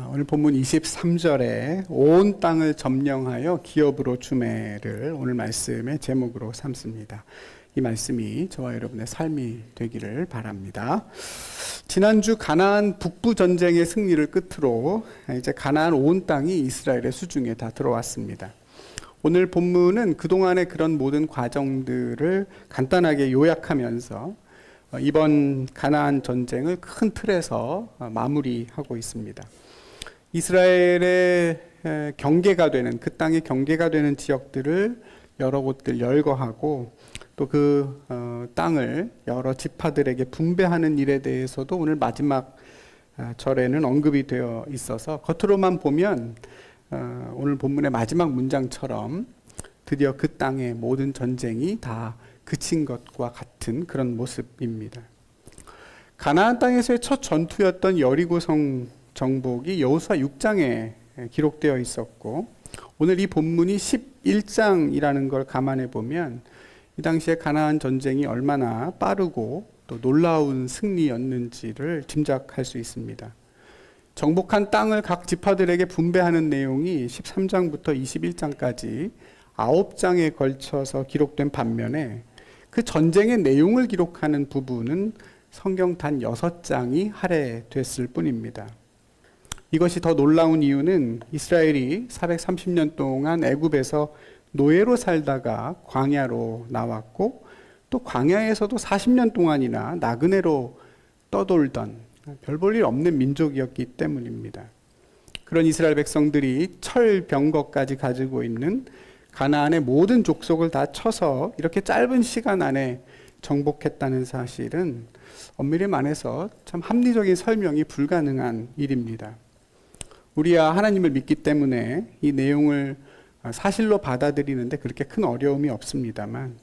오늘 본문 23절에 온 땅을 점령하여 기업으로 주매를 오늘 말씀의 제목으로 삼습니다. 이 말씀이 저와 여러분의 삶이 되기를 바랍니다. 지난주 가나안 북부 전쟁의 승리를 끝으로 이제 가나안 온 땅이 이스라엘의 수중에 다 들어왔습니다. 오늘 본문은 그동안의 그런 모든 과정들을 간단하게 요약하면서 이번 가나안 전쟁을 큰 틀에서 마무리하고 있습니다. 이스라엘의 경계가 되는, 그 땅의 경계가 되는 지역들을 여러 곳들 열거하고 또 그 땅을 여러 지파들에게 분배하는 일에 대해서도 오늘 마지막 절에는 언급이 되어 있어서 겉으로만 보면 오늘 본문의 마지막 문장처럼 드디어 그 땅의 모든 전쟁이 다 그친 것과 같은 그런 모습입니다. 가나안 땅에서의 첫 전투였던 여리고성 정복이 여호수아 6장에 기록되어 있었고, 오늘 이 본문이 11장이라는 걸 감안해 보면 이 당시에 가나안 전쟁이 얼마나 빠르고 또 놀라운 승리였는지를 짐작할 수 있습니다. 정복한 땅을 각 지파들에게 분배하는 내용이 13장부터 21장까지 9장에 걸쳐서 기록된 반면에 그 전쟁의 내용을 기록하는 부분은 성경 단 6장이 할애됐을 뿐입니다. 이것이 더 놀라운 이유는 이스라엘이 430년 동안 애굽에서 노예로 살다가 광야로 나왔고 또 광야에서도 40년 동안이나 나그네로 떠돌던 별 볼 일 없는 민족이었기 때문입니다. 그런 이스라엘 백성들이 철병거까지 가지고 있는 가나안의 모든 족속을 다 쳐서 이렇게 짧은 시간 안에 정복했다는 사실은 엄밀히 말해서 참 합리적인 설명이 불가능한 일입니다. 우리야 하나님을 믿기 때문에 이 내용을 사실로 받아들이는데 그렇게 큰 어려움이 없습니다만,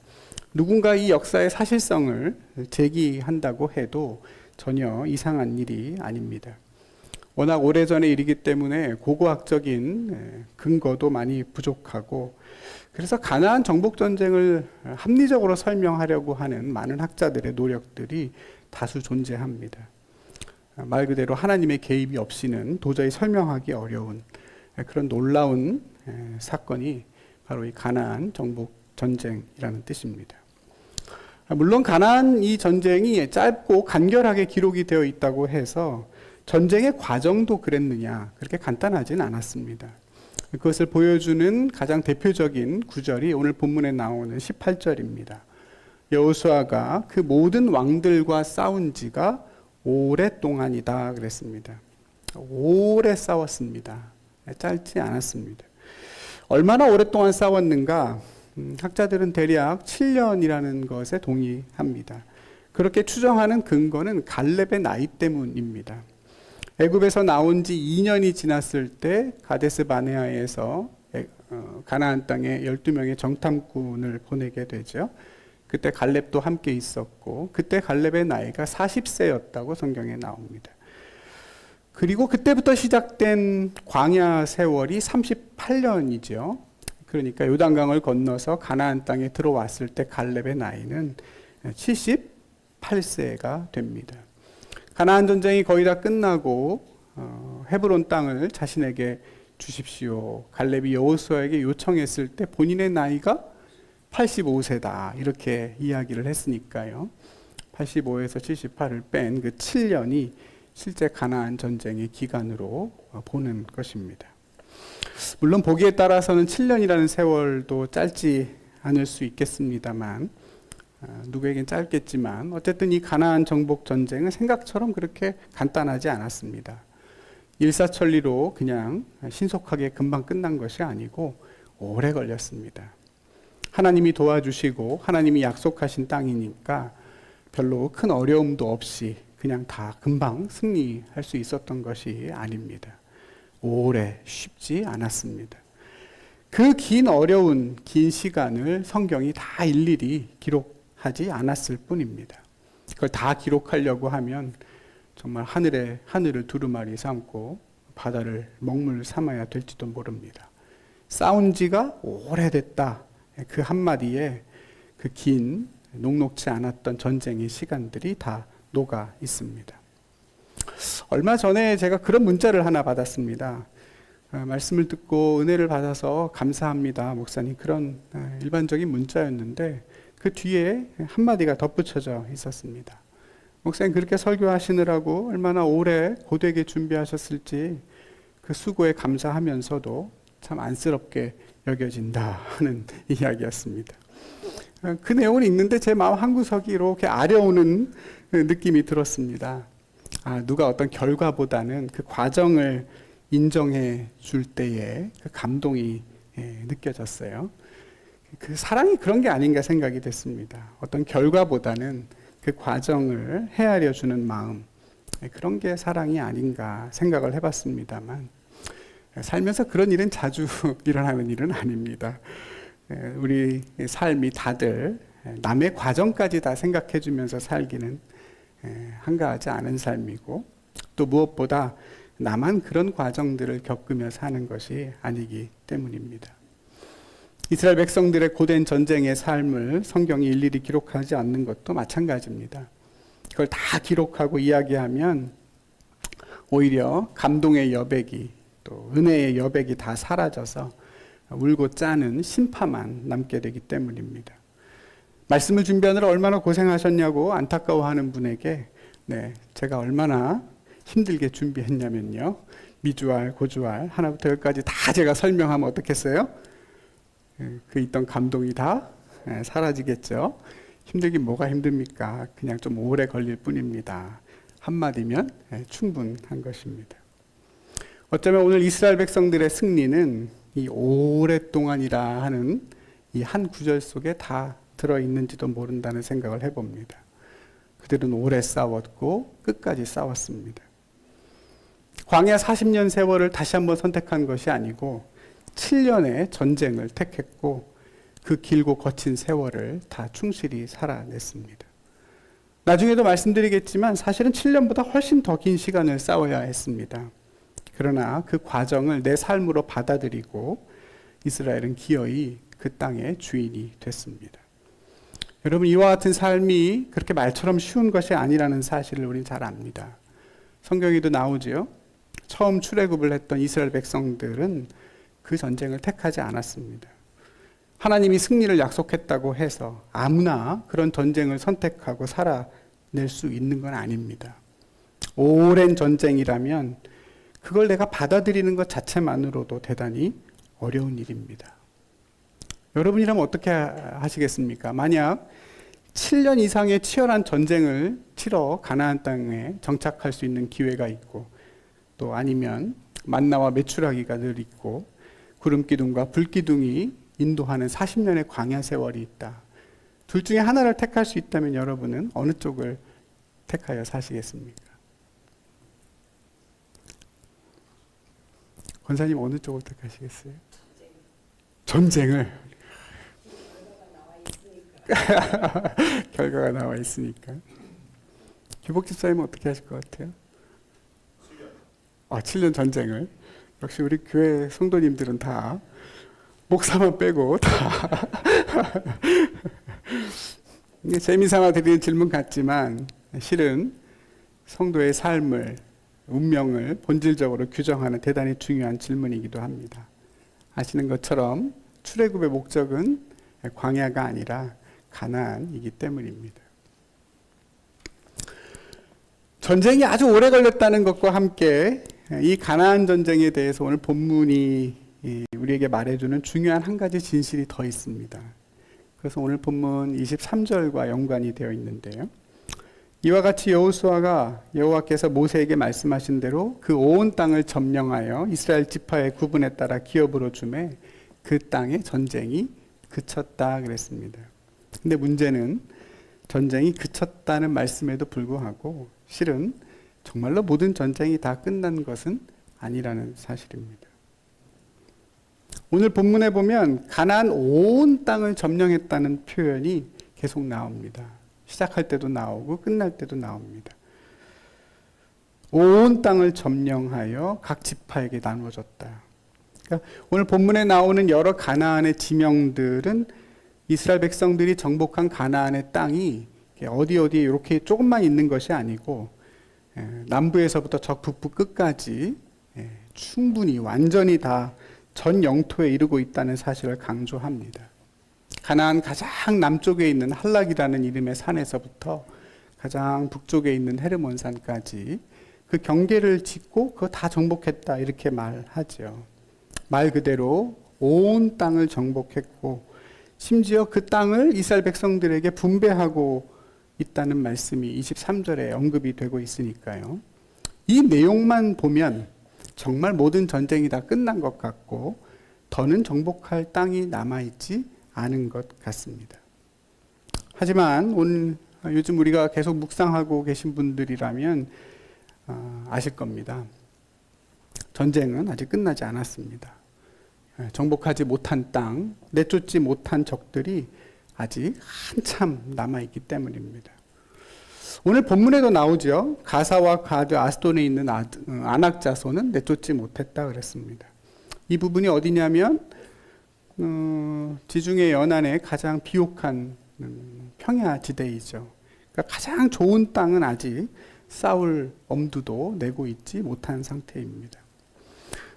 누군가 이 역사의 사실성을 제기한다고 해도 전혀 이상한 일이 아닙니다. 워낙 오래전의 일이기 때문에 고고학적인 근거도 많이 부족하고, 그래서 가나안 정복전쟁을 합리적으로 설명하려고 하는 많은 학자들의 노력들이 다수 존재합니다. 말 그대로 하나님의 개입이 없이는 도저히 설명하기 어려운 그런 놀라운 사건이 바로 이 가나안 정복 전쟁이라는 뜻입니다. 물론 가나안 이 전쟁이 짧고 간결하게 기록이 되어 있다고 해서 전쟁의 과정도 그랬느냐, 그렇게 간단하지는 않았습니다. 그것을 보여주는 가장 대표적인 구절이 오늘 본문에 나오는 18절입니다. 여호수아가 그 모든 왕들과 싸운 지가 오랫동안이다 그랬습니다. 오래 싸웠습니다. 짧지 않았습니다. 얼마나 오랫동안 싸웠는가? 학자들은 대략 7년이라는 것에 동의합니다. 그렇게 추정하는 근거는 갈렙의 나이 때문입니다. 애굽에서 나온 지 2년이 지났을 때 가데스 바네아에서 가나안 땅에 12명의 정탐꾼을 보내게 되죠. 그때 갈렙도 함께 있었고, 그때 갈렙의 나이가 40세였다고 성경에 나옵니다. 그리고 그때부터 시작된 광야 세월이 38년이죠. 그러니까 요단강을 건너서 가나안 땅에 들어왔을 때 갈렙의 나이는 78세가 됩니다. 가나안 전쟁이 거의 다 끝나고 헤브론 땅을 자신에게 주십시오, 갈렙이 여호수아에게 요청했을 때 본인의 나이가 85세다 이렇게 이야기를 했으니까요. 85에서 78을 뺀 그 7년이 실제 가나안 전쟁의 기간으로 보는 것입니다. 물론 보기에 따라서는 7년이라는 세월도 짧지 않을 수 있겠습니다만, 누구에겐 짧겠지만 어쨌든 이 가나안 정복 전쟁은 생각처럼 그렇게 간단하지 않았습니다. 일사천리로 그냥 신속하게 금방 끝난 것이 아니고 오래 걸렸습니다. 하나님이 도와주시고 하나님이 약속하신 땅이니까 별로 큰 어려움도 없이 그냥 다 금방 승리할 수 있었던 것이 아닙니다. 오래 쉽지 않았습니다. 그 긴 어려운 긴 시간을 성경이 다 일일이 기록하지 않았을 뿐입니다. 그걸 다 기록하려고 하면 정말 하늘을 두루마리 삼고 바다를 먹물 삼아야 될지도 모릅니다. 싸운 지가 오래됐다, 그 한마디에 그 긴 녹록지 않았던 전쟁의 시간들이 다 녹아 있습니다. 얼마 전에 제가 그런 문자를 하나 받았습니다. 말씀을 듣고 은혜를 받아서 감사합니다, 목사님. 그런 일반적인 문자였는데 그 뒤에 한마디가 덧붙여져 있었습니다. 목사님 그렇게 설교하시느라고 얼마나 오래 고되게 준비하셨을지 그 수고에 감사하면서도 참 안쓰럽게 여겨진다 하는 이야기였습니다. 그 내용을 읽는데 제 마음 한구석이 이렇게 아려오는 느낌이 들었습니다. 누가 어떤 결과보다는 그 과정을 인정해 줄 때의 그 감동이 느껴졌어요. 그 사랑이 그런 게 아닌가 생각이 됐습니다. 어떤 결과보다는 그 과정을 헤아려 주는 마음, 그런 게 사랑이 아닌가 생각을 해봤습니다만, 살면서 그런 일은 자주 일어나는 일은 아닙니다. 우리 삶이 다들 남의 과정까지 다 생각해 주면서 살기는 한가하지 않은 삶이고, 또 무엇보다 나만 그런 과정들을 겪으며 사는 것이 아니기 때문입니다. 이스라엘 백성들의 고된 전쟁의 삶을 성경이 일일이 기록하지 않는 것도 마찬가지입니다. 그걸 다 기록하고 이야기하면 오히려 감동의 여백이, 또 은혜의 여백이 다 사라져서 울고 짜는 심파만 남게 되기 때문입니다. 말씀을 준비하느라 얼마나 고생하셨냐고 안타까워하는 분에게 제가 얼마나 힘들게 준비했냐면요, 미주알, 고주알 하나부터 열까지 다 제가 설명하면 어떻겠어요? 그 있던 감동이 다 사라지겠죠. 힘들긴 뭐가 힘듭니까? 그냥 좀 오래 걸릴 뿐입니다. 한마디면 충분한 것입니다. 어쩌면 오늘 이스라엘 백성들의 승리는 이 오랫동안이라 하는 이 한 구절 속에 다 들어있는지도 모른다는 생각을 해봅니다. 그들은 오래 싸웠고 끝까지 싸웠습니다. 광야 40년 세월을 다시 한번 선택한 것이 아니고 7년의 전쟁을 택했고 그 길고 거친 세월을 다 충실히 살아냈습니다. 나중에도 말씀드리겠지만 사실은 7년보다 훨씬 더 긴 시간을 싸워야 했습니다. 그러나 그 과정을 내 삶으로 받아들이고 이스라엘은 기어이 그 땅의 주인이 됐습니다. 여러분, 이와 같은 삶이 그렇게 말처럼 쉬운 것이 아니라는 사실을 우리는 잘 압니다. 성경에도 나오지요. 처음 출애굽을 했던 이스라엘 백성들은 그 전쟁을 택하지 않았습니다. 하나님이 승리를 약속했다고 해서 아무나 그런 전쟁을 선택하고 살아낼 수 있는 건 아닙니다. 오랜 전쟁이라면 그걸 내가 받아들이는 것 자체만으로도 대단히 어려운 일입니다. 여러분이라면 어떻게 하시겠습니까? 만약 7년 이상의 치열한 전쟁을 치러 가나안 땅에 정착할 수 있는 기회가 있고, 또 아니면 만나와 메추라기가 늘 있고 구름기둥과 불기둥이 인도하는 40년의 광야 세월이 있다. 둘 중에 하나를 택할 수 있다면 여러분은 어느 쪽을 택하여 사시겠습니까? 권사님 어느 쪽을 택하시겠어요? 전쟁을. 결과가 나와 있으니까. 규복 집사님은 어떻게 하실 것 같아요? 7년 전쟁을. 역시 우리 교회 성도님들은 다 목사만 빼고 다 재미삼아 드리는 질문 같지만 실은 성도의 삶을, 운명을 본질적으로 규정하는 대단히 중요한 질문이기도 합니다. 아시는 것처럼 출애굽의 목적은 광야가 아니라 가나안이기 때문입니다. 전쟁이 아주 오래 걸렸다는 것과 함께 이 가나안 전쟁에 대해서 오늘 본문이 우리에게 말해주는 중요한 한 가지 진실이 더 있습니다. 그래서 오늘 본문 23절과 연관이 되어 있는데요. 이와 같이 여호와께서 모세에게 말씀하신 대로 그 온 땅을 점령하여 이스라엘 지파의 구분에 따라 기업으로 주매 그 땅의 전쟁이 그쳤다 그랬습니다. 근데 문제는 전쟁이 그쳤다는 말씀에도 불구하고 실은 정말로 모든 전쟁이 다 끝난 것은 아니라는 사실입니다. 오늘 본문에 보면 가나안 온 땅을 점령했다는 표현이 계속 나옵니다. 시작할 때도 나오고 끝날 때도 나옵니다. 온 땅을 점령하여 각 지파에게 나누어졌다. 그러니까 오늘 본문에 나오는 여러 가나안의 지명들은 이스라엘 백성들이 정복한 가나안의 땅이 어디에 이렇게 조금만 있는 것이 아니고 남부에서부터 저 북부 끝까지 충분히 완전히 다 전 영토에 이르고 있다는 사실을 강조합니다. 가나안 가장 남쪽에 있는 할락이라는 이름의 산에서부터 가장 북쪽에 있는 헤르몬산까지 그 경계를 짓고 그거 다 정복했다 이렇게 말하죠. 말 그대로 온 땅을 정복했고 심지어 그 땅을 이스라엘 백성들에게 분배하고 있다는 말씀이 23절에 언급이 되고 있으니까요. 이 내용만 보면 정말 모든 전쟁이 다 끝난 것 같고 더는 정복할 땅이 남아있지 않은 것 같습니다. 하지만 오늘 요즘 우리가 계속 묵상하고 계신 분들이라면 아실 겁니다. 전쟁은 아직 끝나지 않았습니다. 정복하지 못한 땅, 내쫓지 못한 적들이 아직 한참 남아있기 때문입니다. 오늘 본문에도 나오죠. 가사와 가드, 아스돈에 있는 아낙 자손은 내쫓지 못했다 그랬습니다. 이 부분이 어디냐면 지중해 연안의 가장 비옥한 평야 지대이죠. 그러니까 가장 좋은 땅은 아직 싸울 엄두도 내고 있지 못한 상태입니다.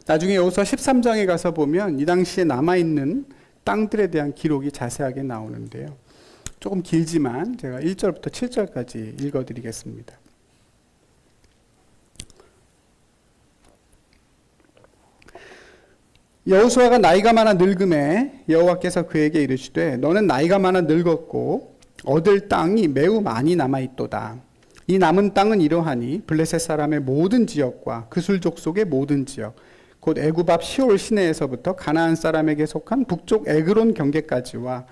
나중에 여호수아 13장에 가서 보면 이 당시에 남아있는 땅들에 대한 기록이 자세하게 나오는데요. 조금 길지만 제가 1절부터 7절까지 읽어드리겠습니다. 여호수아가 나이가 많아 늙음에 여호와께서 그에게 이르시되 너는 나이가 많아 늙었고 얻을 땅이 매우 많이 남아있도다. 이 남은 땅은 이러하니 블레셋 사람의 모든 지역과 그술 족속의 모든 지역 곧 애굽 앞 시올 시내에서부터 가나안 사람에게 속한 북쪽 에그론 경계까지와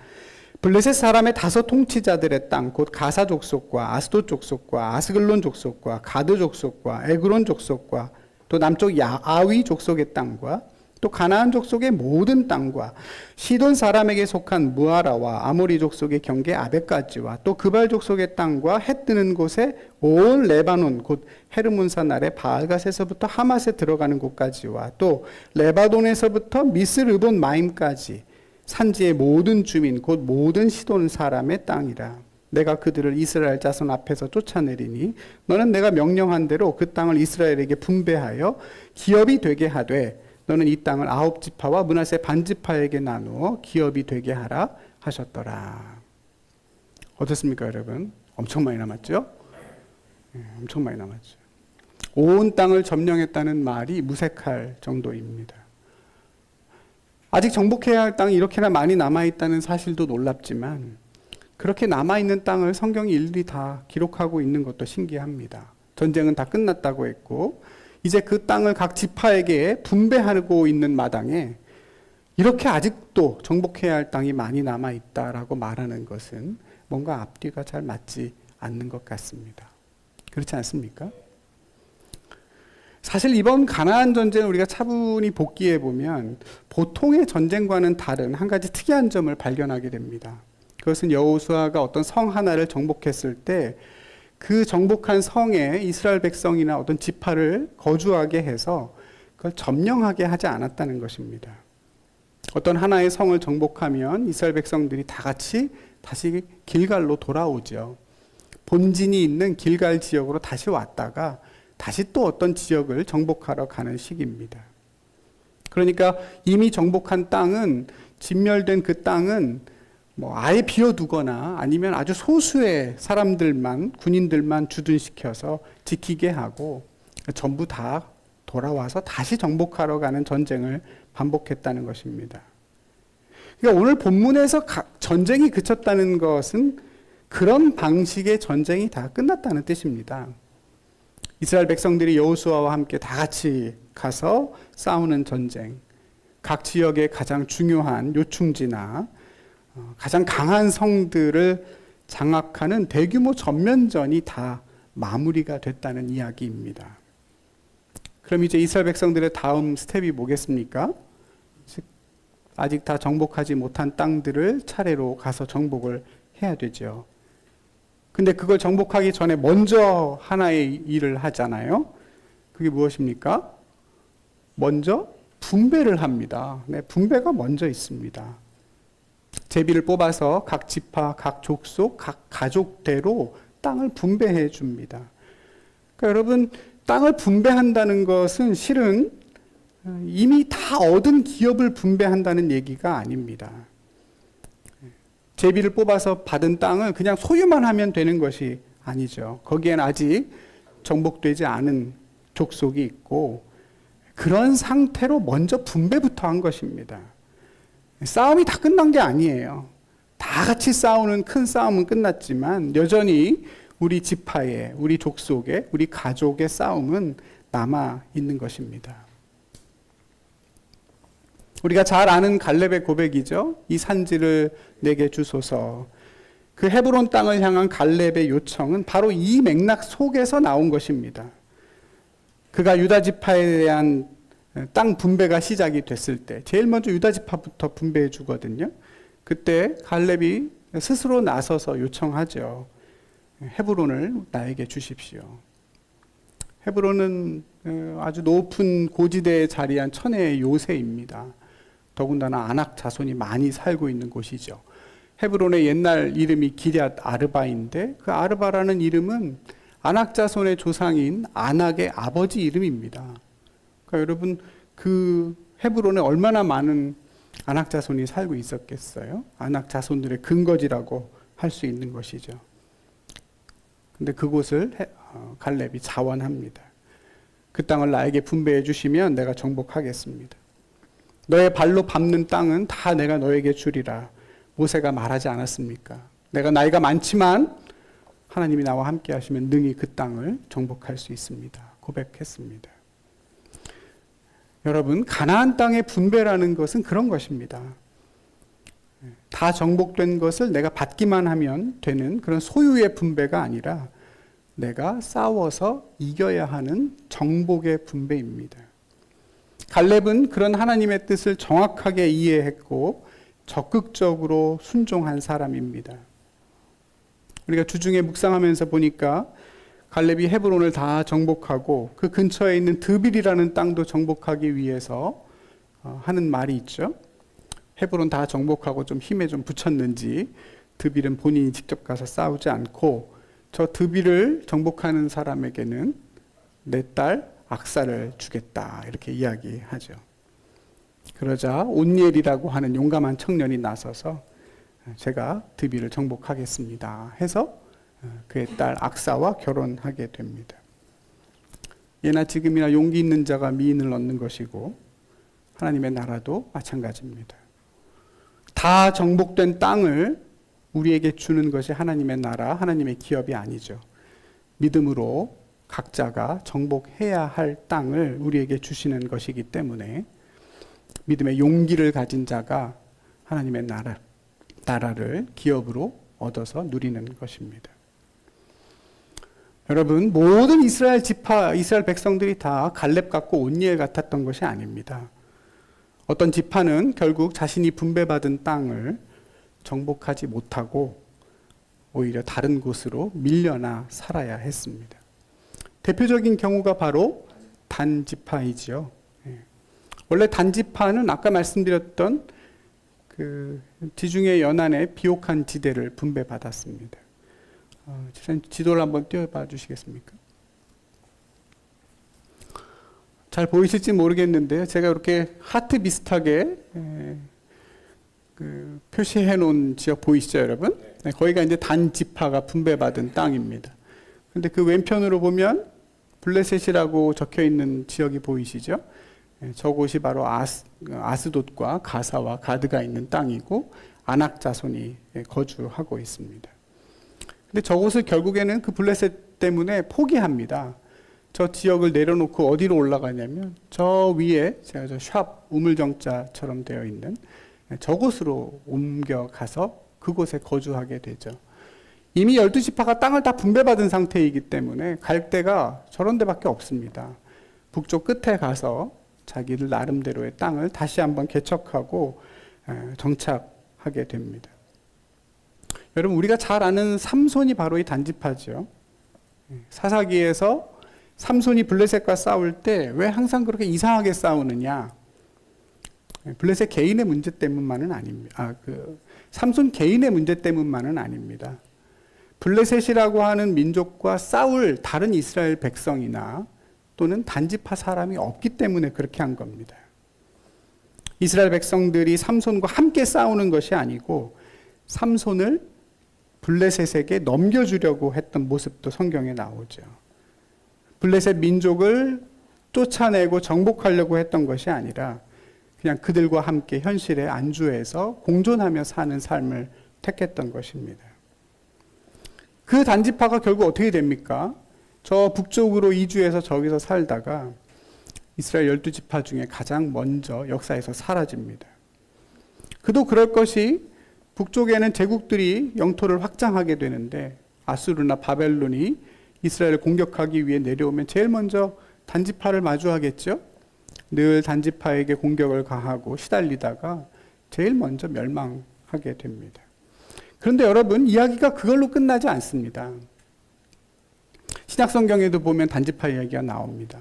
블레셋 사람의 다섯 통치자들의 땅, 곧 가사 족속과 아스돗 족속과 아스글론 족속과 가드 족속과 에그론 족속과 또 남쪽 아위 족속의 땅과 또 가나안 족속의 모든 땅과 시돈 사람에게 속한 무아라와 아모리 족속의 경계 아베까지와 또 그발 족속의 땅과 해 뜨는 곳에 온 레바논 곧 헤르몬산 아래 바알갓에서부터 하맛에 들어가는 곳까지와 또 레바논에서부터 미스르본 마임까지 산지의 모든 주민 곧 모든 시돈 사람의 땅이라. 내가 그들을 이스라엘 자손 앞에서 쫓아내리니 너는 내가 명령한 대로 그 땅을 이스라엘에게 분배하여 기업이 되게 하되 너는 이 땅을 9지파와 므낫세 반지파에게 나누어 기업이 되게 하라 하셨더라. 어떻습니까 여러분? 엄청 많이 남았죠? 엄청 많이 남았죠. 온 땅을 점령했다는 말이 무색할 정도입니다. 아직 정복해야 할 땅이 이렇게나 많이 남아있다는 사실도 놀랍지만 그렇게 남아있는 땅을 성경이 일일이 다 기록하고 있는 것도 신기합니다. 전쟁은 다 끝났다고 했고 이제 그 땅을 각 지파에게 분배하고 있는 마당에 이렇게 아직도 정복해야 할 땅이 많이 남아있다라고 말하는 것은 뭔가 앞뒤가 잘 맞지 않는 것 같습니다. 그렇지 않습니까? 사실 이번 가나안 전쟁을 우리가 차분히 복기해 보면 보통의 전쟁과는 다른 한 가지 특이한 점을 발견하게 됩니다. 그것은 여호수아가 어떤 성 하나를 정복했을 때 그 정복한 성에 이스라엘 백성이나 어떤 지파를 거주하게 해서 그걸 점령하게 하지 않았다는 것입니다. 어떤 하나의 성을 정복하면 이스라엘 백성들이 다 같이 다시 길갈로 돌아오죠. 본진이 있는 길갈 지역으로 다시 왔다가 다시 또 어떤 지역을 정복하러 가는 시기입니다. 그러니까 이미 정복한 땅은 진멸된 그 땅은 아예 비워두거나 아니면 아주 소수의 사람들만 군인들만 주둔시켜서 지키게 하고 전부 다 돌아와서 다시 정복하러 가는 전쟁을 반복했다는 것입니다. 그러니까 오늘 본문에서 전쟁이 그쳤다는 것은 그런 방식의 전쟁이 다 끝났다는 뜻입니다. 이스라엘 백성들이 여호수아와 함께 다 같이 가서 싸우는 전쟁, 각 지역의 가장 중요한 요충지나 가장 강한 성들을 장악하는 대규모 전면전이 다 마무리가 됐다는 이야기입니다. 그럼 이제 이스라엘 백성들의 다음 스텝이 뭐겠습니까? 아직 다 정복하지 못한 땅들을 차례로 가서 정복을 해야 되죠. 근데 그걸 정복하기 전에 먼저 하나의 일을 하잖아요. 그게 무엇입니까? 먼저 분배를 합니다. 네, 분배가 먼저 있습니다. 제비를 뽑아서 각 지파, 각 족속, 각 가족대로 땅을 분배해 줍니다. 그러니까 그러니까 여러분, 땅을 분배한다는 것은 실은 이미 다 얻은 기업을 분배한다는 얘기가 아닙니다. 제비를 뽑아서 받은 땅을 그냥 소유만 하면 되는 것이 아니죠. 거기엔 아직 정복되지 않은 족속이 있고, 그런 상태로 먼저 분배부터 한 것입니다. 싸움이 다 끝난 게 아니에요. 다 같이 싸우는 큰 싸움은 끝났지만 여전히 우리 지파의, 우리 족속의, 우리 가족의 싸움은 남아 있는 것입니다. 우리가 잘 아는 갈렙의 고백이죠. 이 산지를 내게 주소서. 그 헤브론 땅을 향한 갈렙의 요청은 바로 이 맥락 속에서 나온 것입니다. 그가 유다 지파에 대한 땅 분배가 시작이 됐을 때 제일 먼저 유다 지파부터 분배해 주거든요. 그때 갈렙이 스스로 나서서 요청하죠. 헤브론을 나에게 주십시오. 헤브론은 아주 높은 고지대에 자리한 천혜의 요새입니다. 더군다나 아낙 자손이 많이 살고 있는 곳이죠. 헤브론의 옛날 이름이 기럇 아르바인데, 그 아르바라는 이름은 아낙 자손의 조상인 아낙의 아버지 이름입니다. 그러니까 여러분, 그 헤브론에 얼마나 많은 아낙 자손이 살고 있었겠어요? 아낙 자손들의 근거지라고 할 수 있는 것이죠. 근데 그곳을 갈렙이 자원합니다. 그 땅을 나에게 분배해 주시면 내가 정복하겠습니다. 너의 발로 밟는 땅은 다 내가 너에게 주리라. 모세가 말하지 않았습니까? 내가 나이가 많지만 하나님이 나와 함께 하시면 능히 그 땅을 정복할 수 있습니다. 고백했습니다. 여러분, 가나안 땅의 분배라는 것은 그런 것입니다. 다 정복된 것을 내가 받기만 하면 되는 그런 소유의 분배가 아니라 내가 싸워서 이겨야 하는 정복의 분배입니다. 갈렙은 그런 하나님의 뜻을 정확하게 이해했고 적극적으로 순종한 사람입니다. 우리가 주중에 묵상하면서 보니까 갈렙이 헤브론을 다 정복하고 그 근처에 있는 드빌이라는 땅도 정복하기 위해서 하는 말이 있죠. 헤브론 다 정복하고 좀 힘에 좀 붙였는지 드빌은 본인이 직접 가서 싸우지 않고 저 드빌을 정복하는 사람에게는 내 딸 악사를 주겠다, 이렇게 이야기하죠. 그러자 온니엘이라고 하는 용감한 청년이 나서서 제가 드빌을 정복하겠습니다 해서 그의 딸 악사와 결혼하게 됩니다. 예나 지금이나 용기 있는 자가 미인을 얻는 것이고 하나님의 나라도 마찬가지입니다. 다 정복된 땅을 우리에게 주는 것이 하나님의 나라, 하나님의 기업이 아니죠. 믿음으로 각자가 정복해야 할 땅을 우리에게 주시는 것이기 때문에 믿음의 용기를 가진 자가 하나님의 나라를 기업으로 얻어서 누리는 것입니다. 여러분, 모든 이스라엘 지파, 이스라엘 백성들이 다 갈렙 같고 온니엘 같았던 것이 아닙니다. 어떤 지파는 결국 자신이 분배받은 땅을 정복하지 못하고 오히려 다른 곳으로 밀려나 살아야 했습니다. 대표적인 경우가 바로 단지파이지요. 원래 단지파는 아까 말씀드렸던 그 지중해 연안의 비옥한 지대를 분배받았습니다. 지도를 한번 띄워봐 주시겠습니까? 잘 보이실지 모르겠는데요. 제가 이렇게 하트 비슷하게 그 표시해 놓은 지역 보이시죠, 여러분? 네, 거기가 이제 단지파가 분배받은 땅입니다. 근데 그 왼편으로 보면 블레셋이라고 적혀 있는 지역이 보이시죠? 저곳이 바로 아스돗과 가사와 가드가 있는 땅이고 아낙 자손이 거주하고 있습니다. 근데 저곳을 결국에는 그 블레셋 때문에 포기합니다. 저 지역을 내려놓고 어디로 올라가냐면 저 위에 제가 저 샵 우물정자처럼 되어 있는 저곳으로 옮겨가서 그곳에 거주하게 되죠. 이미 12지파가 땅을 다 분배받은 상태이기 때문에 갈 데가 저런 데밖에 없습니다. 북쪽 끝에 가서 자기들 나름대로의 땅을 다시 한번 개척하고 정착하게 됩니다. 여러분, 우리가 잘 아는 삼손이 바로 이 단지파죠. 사사기에서 삼손이 블레셋과 싸울 때 왜 항상 그렇게 이상하게 싸우느냐? 블레셋 개인의 문제 때문만은 아닙니다. 삼손 개인의 문제 때문만은 아닙니다. 블레셋이라고 하는 민족과 싸울 다른 이스라엘 백성이나 또는 단지파 사람이 없기 때문에 그렇게 한 겁니다. 이스라엘 백성들이 삼손과 함께 싸우는 것이 아니고 삼손을 블레셋에게 넘겨주려고 했던 모습도 성경에 나오죠. 블레셋 민족을 쫓아내고 정복하려고 했던 것이 아니라 그냥 그들과 함께 현실에 안주해서 공존하며 사는 삶을 택했던 것입니다. 그 단지파가 결국 어떻게 됩니까? 저 북쪽으로 이주해서 저기서 살다가 이스라엘 12지파 중에 가장 먼저 역사에서 사라집니다. 그도 그럴 것이 북쪽에는 제국들이 영토를 확장하게 되는데 아수르나 바벨론이 이스라엘을 공격하기 위해 내려오면 제일 먼저 단지파를 마주하겠죠. 늘 단지파에게 공격을 가하고 시달리다가 제일 먼저 멸망하게 됩니다. 그런데 여러분, 이야기가 그걸로 끝나지 않습니다. 신약성경에도 보면 단지파 이야기가 나옵니다.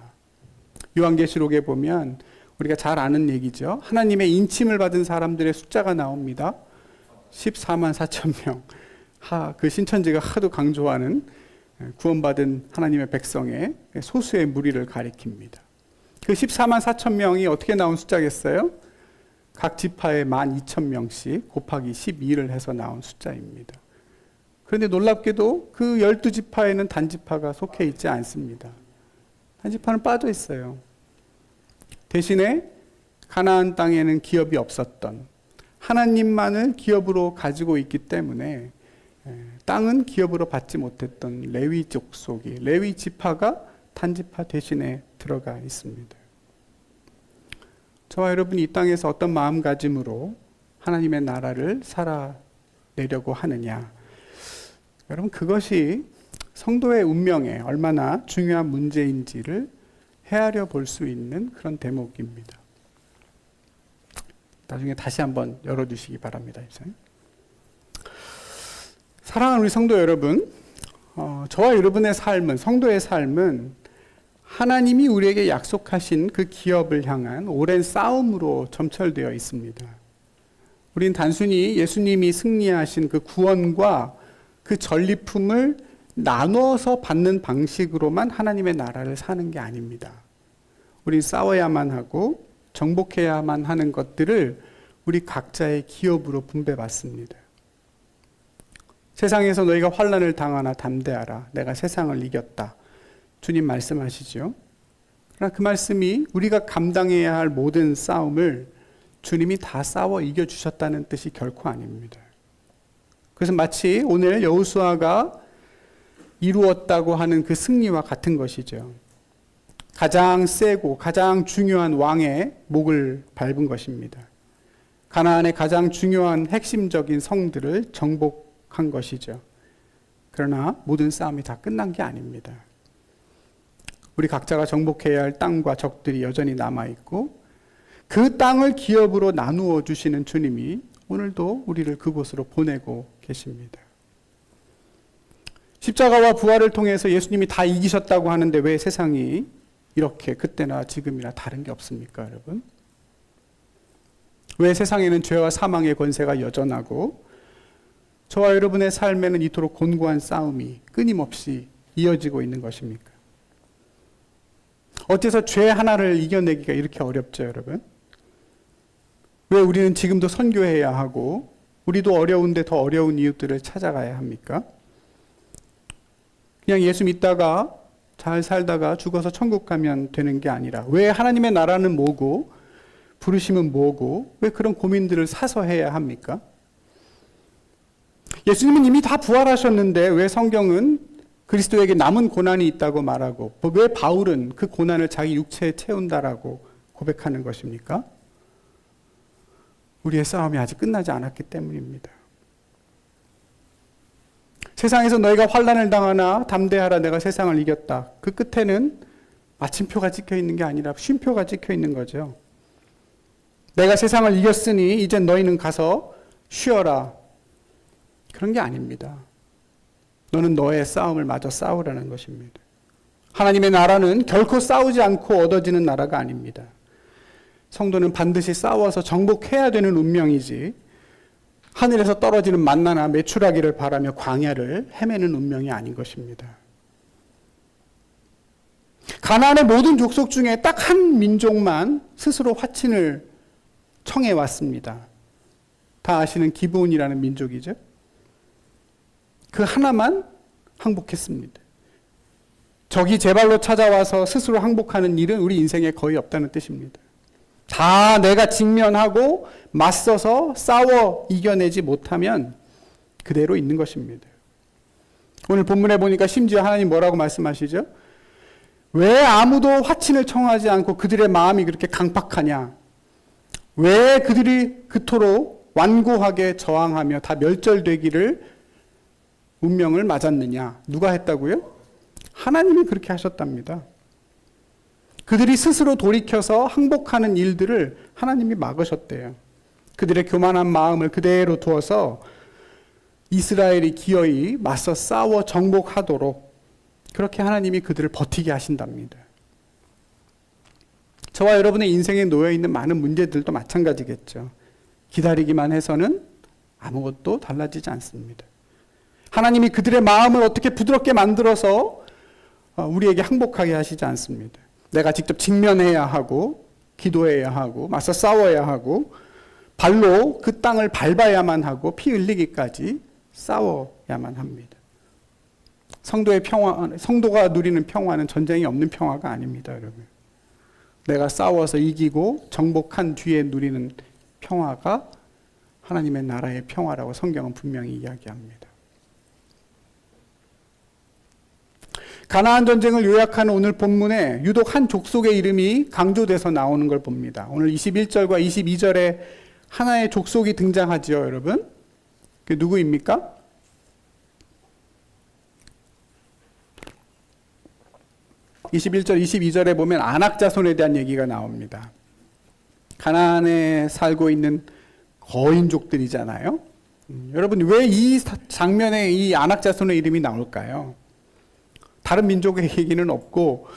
요한계시록에 보면 우리가 잘 아는 얘기죠. 하나님의 인침을 받은 사람들의 숫자가 나옵니다. 14만 4천 명. 그 신천지가 하도 강조하는 구원받은 하나님의 백성의 소수의 무리를 가리킵니다. 그 14만 4천 명이 어떻게 나온 숫자겠어요? 각 지파에 12,000명씩 곱하기 12를 해서 나온 숫자입니다. 그런데 놀랍게도 그 12지파에는 단지파가 속해 있지 않습니다. 단지파는 빠져 있어요. 대신에 가나안 땅에는 기업이 없었던, 하나님만을 기업으로 가지고 있기 때문에 땅은 기업으로 받지 못했던 레위 족속이, 레위 지파가 단지파 대신에 들어가 있습니다. 저와 여러분이 이 땅에서 어떤 마음가짐으로 하나님의 나라를 살아내려고 하느냐, 여러분, 그것이 성도의 운명에 얼마나 중요한 문제인지를 헤아려 볼 수 있는 그런 대목입니다. 나중에 다시 한번 열어두시기 바랍니다. 사랑하는 우리 성도 여러분, 저와 여러분의 삶은, 성도의 삶은 하나님이 우리에게 약속하신 그 기업을 향한 오랜 싸움으로 점철되어 있습니다. 우린 단순히 예수님이 승리하신 그 구원과 그 전리품을 나눠서 받는 방식으로만 하나님의 나라를 사는 게 아닙니다. 우린 싸워야만 하고 정복해야만 하는 것들을 우리 각자의 기업으로 분배받습니다. 세상에서 너희가 환난을 당하나 담대하라. 내가 세상을 이겼다. 주님 말씀하시죠. 그러나 그 말씀이 우리가 감당해야 할 모든 싸움을 주님이 다 싸워 이겨주셨다는 뜻이 결코 아닙니다. 그래서 마치 오늘 여호수아가 이루었다고 하는 그 승리와 같은 것이죠. 가장 세고 가장 중요한 왕의 목을 밟은 것입니다. 가나안의 가장 중요한 핵심적인 성들을 정복한 것이죠. 그러나 모든 싸움이 다 끝난 게 아닙니다. 우리 각자가 정복해야 할 땅과 적들이 여전히 남아있고 그 땅을 기업으로 나누어 주시는 주님이 오늘도 우리를 그곳으로 보내고 계십니다. 십자가와 부활을 통해서 예수님이 다 이기셨다고 하는데 왜 세상이 이렇게 그때나 지금이나 다른 게 없습니까, 여러분? 왜 세상에는 죄와 사망의 권세가 여전하고 저와 여러분의 삶에는 이토록 곤고한 싸움이 끊임없이 이어지고 있는 것입니까? 어째서 죄 하나를 이겨내기가 이렇게 어렵죠, 여러분? 왜 우리는 지금도 선교해야 하고 우리도 어려운데 더 어려운 이유들을 찾아가야 합니까? 그냥 예수 믿다가 잘 살다가 죽어서 천국 가면 되는 게 아니라 왜 하나님의 나라는 뭐고 부르심은 뭐고 왜 그런 고민들을 사서 해야 합니까? 예수님은 이미 다 부활하셨는데 왜 성경은 그리스도에게 남은 고난이 있다고 말하고 왜 바울은 그 고난을 자기 육체에 채운다라고 고백하는 것입니까? 우리의 싸움이 아직 끝나지 않았기 때문입니다. 세상에서 너희가 환난을 당하나 담대하라 내가 세상을 이겼다. 그 끝에는 마침표가 찍혀 있는 게 아니라 쉼표가 찍혀 있는 거죠. 내가 세상을 이겼으니 이제 너희는 가서 쉬어라. 그런 게 아닙니다. 너는 너의 싸움을 마저 싸우라는 것입니다. 하나님의 나라는 결코 싸우지 않고 얻어지는 나라가 아닙니다. 성도는 반드시 싸워서 정복해야 되는 운명이지 하늘에서 떨어지는 만나나 메추라기를 바라며 광야를 헤매는 운명이 아닌 것입니다. 가나안의 모든 족속 중에 딱 한 민족만 스스로 화친을 청해 왔습니다. 다 아시는 기브온이라는 민족이죠. 그 하나만 항복했습니다. 적이 제 발로 찾아와서 스스로 항복하는 일은 우리 인생에 거의 없다는 뜻입니다. 다 내가 직면하고 맞서서 싸워 이겨내지 못하면 그대로 있는 것입니다. 오늘 본문에 보니까 심지어 하나님 뭐라고 말씀하시죠? 왜 아무도 화친을 청하지 않고 그들의 마음이 그렇게 강팍하냐? 왜 그들이 그토록 완고하게 저항하며 다 멸절되기를 운명을 맞았느냐? 누가 했다고요? 하나님이 그렇게 하셨답니다. 그들이 스스로 돌이켜서 항복하는 일들을 하나님이 막으셨대요. 그들의 교만한 마음을 그대로 두어서 이스라엘이 기어이 맞서 싸워 정복하도록 그렇게 하나님이 그들을 버티게 하신답니다. 저와 여러분의 인생에 놓여있는 많은 문제들도 마찬가지겠죠. 기다리기만 해서는 아무것도 달라지지 않습니다. 하나님이 그들의 마음을 어떻게 부드럽게 만들어서 우리에게 항복하게 하시지 않습니다. 내가 직접 직면해야 하고 기도해야 하고 맞서 싸워야 하고 발로 그 땅을 밟아야만 하고 피 흘리기까지 싸워야만 합니다. 성도의 평화, 성도가 누리는 평화는 전쟁이 없는 평화가 아닙니다, 여러분. 내가 싸워서 이기고 정복한 뒤에 누리는 평화가 하나님의 나라의 평화라고 성경은 분명히 이야기합니다. 가나안 전쟁을 요약하는 오늘 본문에 유독 한 족속의 이름이 강조돼서 나오는 걸 봅니다. 오늘 21절과 22절에 하나의 족속이 등장하지요, 여러분. 그게 누구입니까? (21절) 22절에 보면 아낙 자손에 대한 얘기가 나옵니다. 가나안에 살고 있는 거인족들이잖아요. 여러분, 왜 이 장면에 이 아낙 자손의 이름이 나올까요? 다른 민족의 얘기는 없고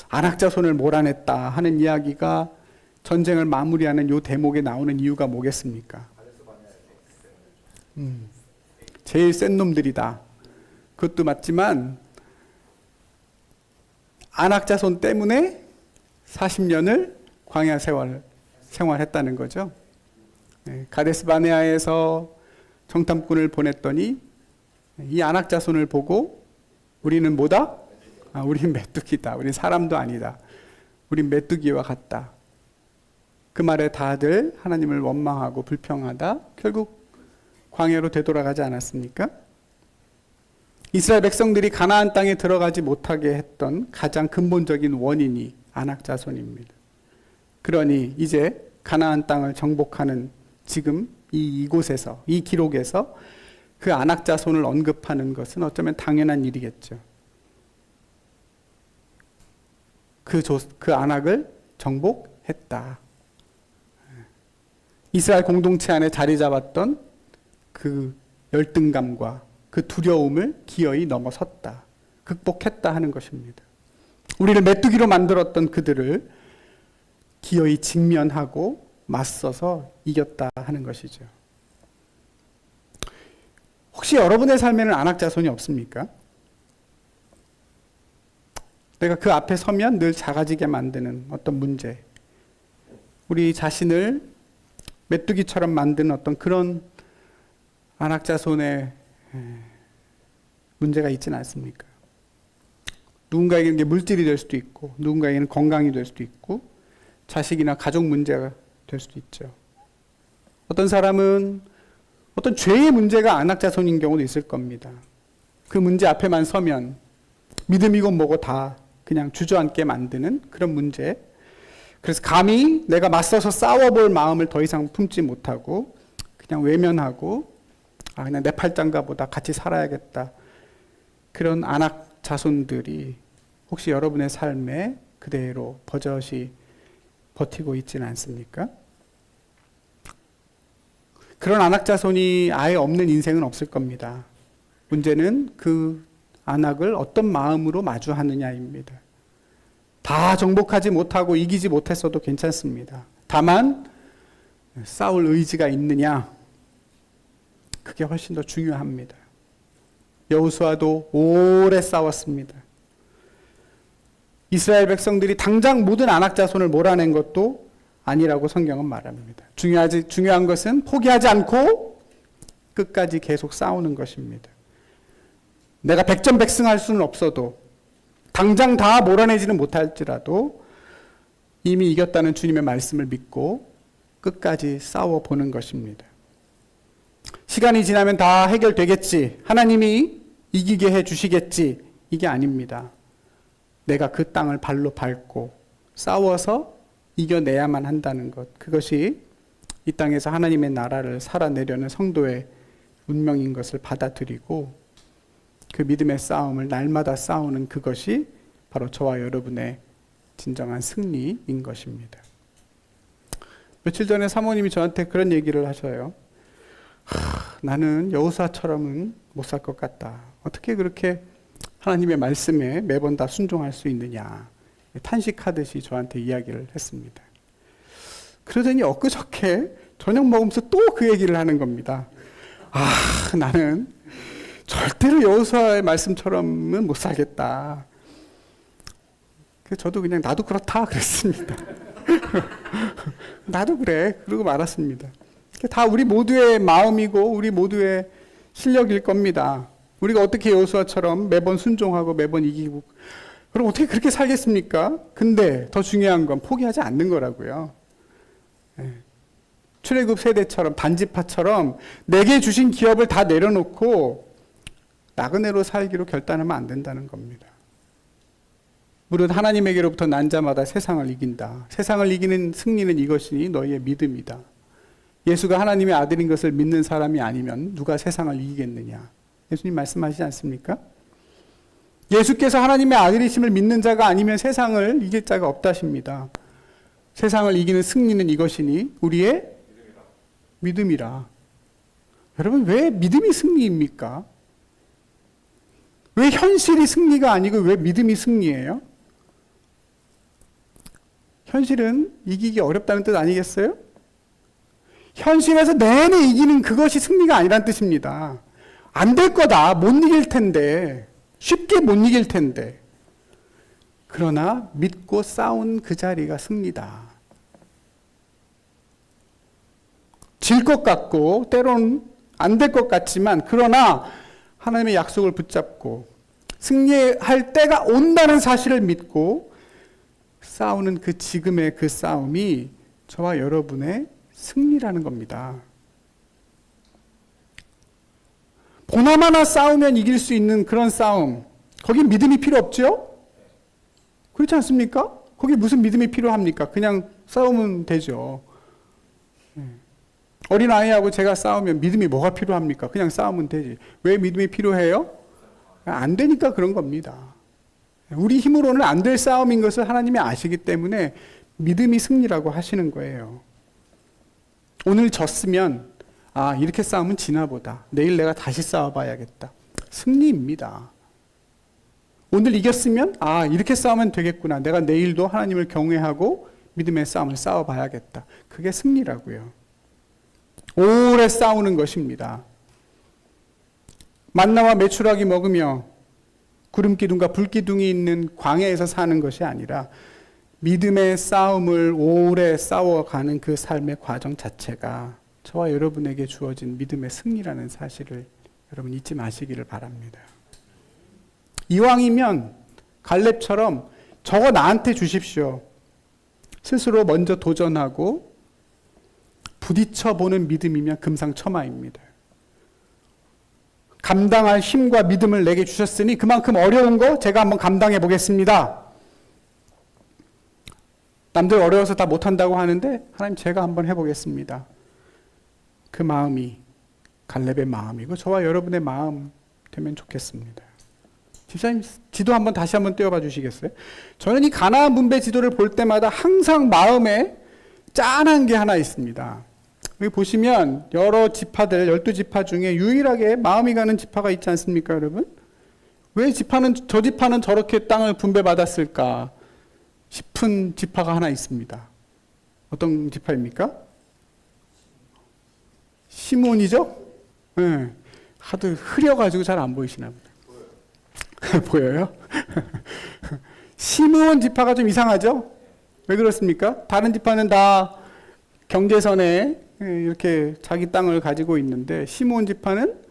아낙 자손을 몰아냈다 하는 이야기가 전쟁을 마무리하는 요 대목에 나오는 이유가 뭐겠습니까? 제일 센 놈들이다. 그것도 맞지만 아낙 자손 때문에 40년을 광야 생활했다는 거죠. 가데스 바네아에서 정탐꾼을 보냈더니 이 아낙 자손을 보고 우리는 뭐다? 우린 메뚜기다. 우린 사람도 아니다. 우린 메뚜기와 같다. 그 말에 다들 하나님을 원망하고 불평하다 결국 광야로 되돌아가지 않았습니까? 이스라엘 백성들이 가나안 땅에 들어가지 못하게 했던 가장 근본적인 원인이 아낙 자손입니다. 그러니 이제 가나안 땅을 정복하는 지금 이곳에서, 이 기록에서 그 아낙 자손을 언급하는 것은 어쩌면 당연한 일이겠죠. 그 아낙을 정복했다. 이스라엘 공동체 안에 자리 잡았던 그 열등감과 그 두려움을 기어이 넘어섰다. 극복했다 하는 것입니다. 우리를 메뚜기로 만들었던 그들을 기어이 직면하고 맞서서 이겼다 하는 것이죠. 혹시 여러분의 삶에는 아낙 자손이 없습니까? 내가 그 앞에 서면 늘 작아지게 만드는 어떤 문제, 우리 자신을 메뚜기처럼 만드는 어떤 그런 아낙 자손의 문제가 있지는 않습니까? 누군가에게는 이게 물질이 될 수도 있고, 누군가에게는 건강이 될 수도 있고, 자식이나 가족 문제가 될 수도 있죠. 어떤 사람은 어떤 죄의 문제가 아낙 자손인 경우도 있을 겁니다. 그 문제 앞에만 서면 믿음이고 뭐고 다 그냥 주저앉게 만드는 그런 문제. 그래서 감히 내가 맞서서 싸워볼 마음을 더 이상 품지 못하고 그냥 외면하고 그냥 내 팔짱가 보다 같이 살아야겠다. 그런 아낙 자손들이 혹시 여러분의 삶에 그대로 버젓이 버티고 있지는 않습니까? 그런 아낙 자손이 아예 없는 인생은 없을 겁니다. 문제는 그 아낙을 어떤 마음으로 마주하느냐입니다. 다 정복하지 못하고 이기지 못했어도 괜찮습니다. 다만 싸울 의지가 있느냐, 그게 훨씬 더 중요합니다. 여호수아도 오래 싸웠습니다. 이스라엘 백성들이 당장 모든 아낙 자손을 몰아낸 것도 아니라고 성경은 말합니다. 중요한 것은 포기하지 않고 끝까지 계속 싸우는 것입니다. 내가 백전백승할 수는 없어도 당장 다 몰아내지는 못할지라도 이미 이겼다는 주님의 말씀을 믿고 끝까지 싸워보는 것입니다. 시간이 지나면 다 해결되겠지. 하나님이 이기게 해주시겠지. 이게 아닙니다. 내가 그 땅을 발로 밟고 싸워서 이겨내야만 한다는 것. 그것이 이 땅에서 하나님의 나라를 살아내려는 성도의 운명인 것을 받아들이고 그 믿음의 싸움을 날마다 싸우는 그것이 바로 저와 여러분의 진정한 승리인 것입니다. 며칠 전에 사모님이 저한테 그런 얘기를 하셔요. 나는 여호수아처럼은 못 살 것 같다. 어떻게 그렇게 하나님의 말씀에 매번 다 순종할 수 있느냐. 탄식하듯이 저한테 이야기를 했습니다. 그러더니 엊그저께 저녁 먹으면서 또 그 얘기를 하는 겁니다. 나는 절대로 여호수아의 말씀처럼은 못 살겠다. 그래서 저도 그냥 나도 그렇다 그랬습니다. 나도 그래. 그러고 말았습니다. 다 우리 모두의 마음이고 우리 모두의 실력일 겁니다. 우리가 어떻게 여호수아처럼 매번 순종하고 매번 이기고 그럼 어떻게 그렇게 살겠습니까? 근데 더 중요한 건 포기하지 않는 거라고요. 출애굽 세대처럼 단지파처럼 내게 주신 기업을 다 내려놓고 나그네로 살기로 결단하면 안 된다는 겁니다. 무릇 하나님에게로부터 난 자마다 세상을 이긴다. 세상을 이기는 승리는 이것이니 너희의 믿음이다. 예수가 하나님의 아들인 것을 믿는 사람이 아니면 누가 세상을 이기겠느냐. 예수님 말씀하시지 않습니까? 예수께서 하나님의 아들이심을 믿는 자가 아니면 세상을 이길 자가 없다십니다. 세상을 이기는 승리는 이것이니 우리의 믿음이라. 여러분, 왜 믿음이 승리입니까? 왜 현실이 승리가 아니고 왜 믿음이 승리예요? 현실은 이기기 어렵다는 뜻 아니겠어요? 현실에서 내내 이기는 그것이 승리가 아니란 뜻입니다. 안 될 거다. 못 이길 텐데. 쉽게 못 이길 텐데. 그러나 믿고 싸운 그 자리가 승리다. 질 것 같고 때로는 안 될 것 같지만 그러나 하나님의 약속을 붙잡고 승리할 때가 온다는 사실을 믿고 싸우는 그 지금의 그 싸움이 저와 여러분의 승리라는 겁니다. 보나마나 싸우면 이길 수 있는 그런 싸움, 거기 믿음이 필요 없죠? 그렇지 않습니까? 거기 무슨 믿음이 필요합니까? 그냥 싸우면 되죠. 어린아이하고 제가 싸우면 믿음이 뭐가 필요합니까? 그냥 싸우면 되지. 왜 믿음이 필요해요? 안 되니까 그런 겁니다. 우리 힘으로는 안 될 싸움인 것을 하나님이 아시기 때문에 믿음이 승리라고 하시는 거예요. 오늘 졌으면 이렇게 싸우면 지나 보다. 내일 내가 다시 싸워봐야겠다. 승리입니다. 오늘 이겼으면 이렇게 싸우면 되겠구나. 내가 내일도 하나님을 경외하고 믿음의 싸움을 싸워봐야겠다. 그게 승리라고요. 오래 싸우는 것입니다. 만나와 메추라기 먹으며 구름기둥과 불기둥이 있는 광야에서 사는 것이 아니라 믿음의 싸움을 오래 싸워가는 그 삶의 과정 자체가 저와 여러분에게 주어진 믿음의 승리라는 사실을 여러분 잊지 마시기를 바랍니다. 이왕이면 갈렙처럼 저거 나한테 주십시오. 스스로 먼저 도전하고 부딪혀보는 믿음이면 금상첨화입니다. 감당할 힘과 믿음을 내게 주셨으니 그만큼 어려운 거 제가 한번 감당해 보겠습니다. 남들 어려워서 다 못한다고 하는데 하나님 제가 한번 해보겠습니다. 그 마음이 갈렙의 마음이고 저와 여러분의 마음 되면 좋겠습니다. 집사님 지도 한번 다시 한번 떼어봐 주시겠어요? 저는 이 가나안 분배 지도를 볼 때마다 항상 마음에 짠한 게 하나 있습니다. 여기 보시면 여러 지파들 12지파 중에 유일하게 마음이 가는 지파가 있지 않습니까, 여러분? 왜 저 지파는 저렇게 땅을 분배받았을까 싶은 지파가 하나 있습니다. 어떤 지파입니까? 시몬이죠? 예, 하도 흐려가지고 잘 안 보이시나 보다. 보여요? 시므온 지파가 좀 이상하죠? 왜 그렇습니까? 다른 지파는 다 경계선에 이렇게 자기 땅을 가지고 있는데 시므온 지파는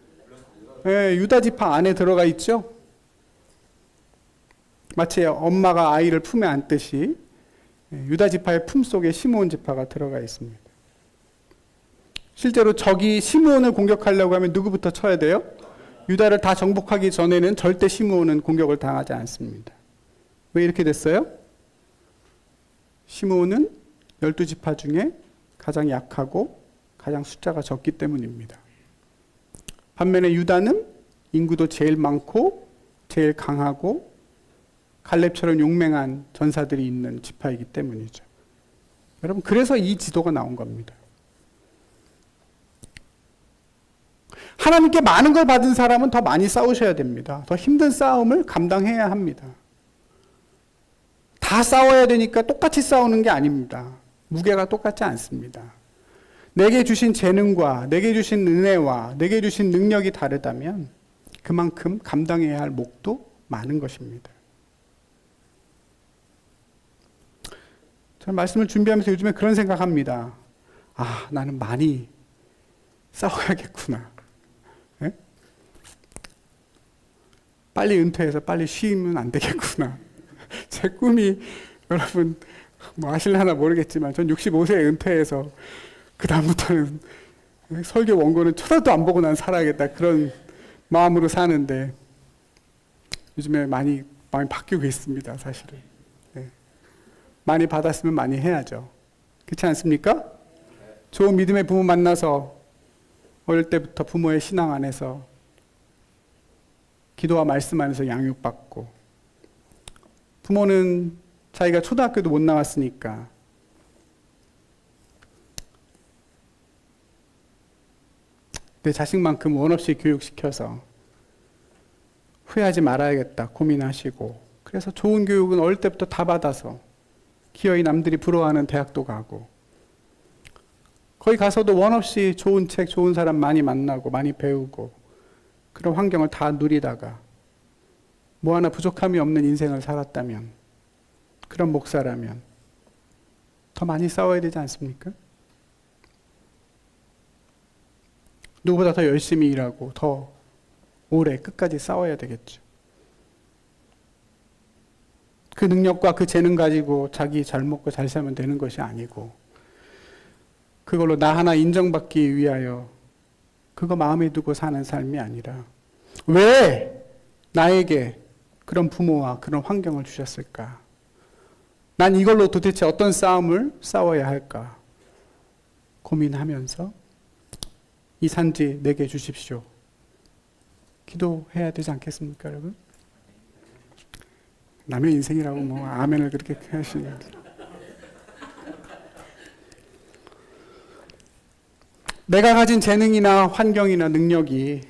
유다 지파 안에 들어가 있죠? 마치 엄마가 아이를 품에 안듯이 유다 지파의 품 속에 시므온 지파가 들어가 있습니다. 실제로 적이 시므온을 공격하려고 하면 누구부터 쳐야 돼요? 유다를 다 정복하기 전에는 절대 시므온은 공격을 당하지 않습니다. 왜 이렇게 됐어요? 시므온은 12지파 중에 가장 약하고 가장 숫자가 적기 때문입니다. 반면에 유다는 인구도 제일 많고 제일 강하고 갈렙처럼 용맹한 전사들이 있는 지파이기 때문이죠. 여러분, 그래서 이 지도가 나온 겁니다. 하나님께 많은 걸 받은 사람은 더 많이 싸우셔야 됩니다. 더 힘든 싸움을 감당해야 합니다. 다 싸워야 되니까 똑같이 싸우는 게 아닙니다. 무게가 똑같지 않습니다. 내게 주신 재능과 내게 주신 은혜와 내게 주신 능력이 다르다면 그만큼 감당해야 할 몫도 많은 것입니다. 저는 말씀을 준비하면서 요즘에 그런 생각합니다. 아, 나는 많이 싸워야겠구나. 네? 빨리 은퇴해서 빨리 쉬면 안 되겠구나. 제 꿈이, 여러분 뭐 아실려나 모르겠지만 전 65세에 은퇴해서 그 다음부터는 설교 원고는 쳐다도 안 보고 난 살아야겠다, 그런 마음으로 사는데 요즘에 많이 마음이 바뀌고 있습니다. 사실은 많이 받았으면 많이 해야죠. 그렇지 않습니까? 좋은 믿음의 부모 만나서 어릴 때부터 부모의 신앙 안에서 기도와 말씀 안에서 양육받고, 부모는 자기가 초등학교도 못 나왔으니까 내 자식만큼 원 없이 교육시켜서 후회하지 말아야겠다 고민하시고, 그래서 좋은 교육은 어릴 때부터 다 받아서 기어이 남들이 부러워하는 대학도 가고, 거기 가서도 원 없이 좋은 책, 좋은 사람 많이 만나고 많이 배우고 그런 환경을 다 누리다가 뭐 하나 부족함이 없는 인생을 살았다면, 그런 목사라면 더 많이 싸워야 되지 않습니까? 누구보다 더 열심히 일하고 더 오래 끝까지 싸워야 되겠죠. 그 능력과 그 재능 가지고 자기 잘 먹고 잘 살면 되는 것이 아니고, 그걸로 나 하나 인정받기 위하여 그거 마음에 두고 사는 삶이 아니라, 왜 나에게 그런 부모와 그런 환경을 주셨을까? 난 이걸로 도대체 어떤 싸움을 싸워야 할까? 고민하면서 이 산지 내게 주십시오. 기도해야 되지 않겠습니까, 여러분? 남의 인생이라고 뭐 아멘을 그렇게 하시는데. 내가 가진 재능이나 환경이나 능력이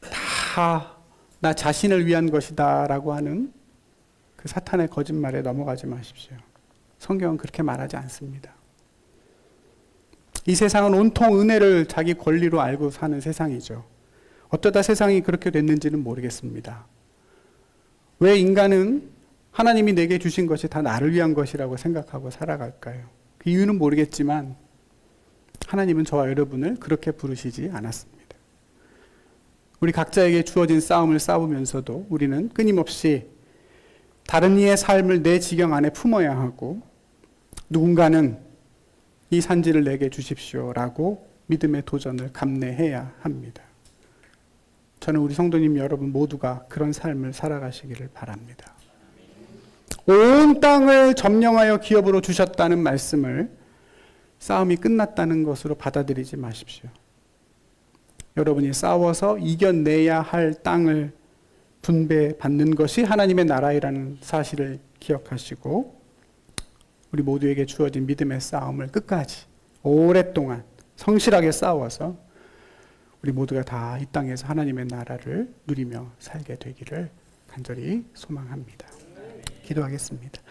다 나 자신을 위한 것이다 라고 하는 그 사탄의 거짓말에 넘어가지 마십시오. 성경은 그렇게 말하지 않습니다. 이 세상은 온통 은혜를 자기 권리로 알고 사는 세상이죠. 어쩌다 세상이 그렇게 됐는지는 모르겠습니다. 왜 인간은 하나님이 내게 주신 것이 다 나를 위한 것이라고 생각하고 살아갈까요? 그 이유는 모르겠지만 하나님은 저와 여러분을 그렇게 부르시지 않았습니다. 우리 각자에게 주어진 싸움을 싸우면서도 우리는 끊임없이 다른 이의 삶을 내 지경 안에 품어야 하고, 누군가는 이 산지를 내게 주십시오라고 믿음의 도전을 감내해야 합니다. 저는 우리 성도님 여러분 모두가 그런 삶을 살아가시기를 바랍니다. 온 땅을 점령하여 기업으로 주셨다는 말씀을 싸움이 끝났다는 것으로 받아들이지 마십시오. 여러분이 싸워서 이겨내야 할 땅을 분배받는 것이 하나님의 나라이라는 사실을 기억하시고, 우리 모두에게 주어진 믿음의 싸움을 끝까지 오랫동안 성실하게 싸워서 우리 모두가 다 이 땅에서 하나님의 나라를 누리며 살게 되기를 간절히 소망합니다. 기도하겠습니다.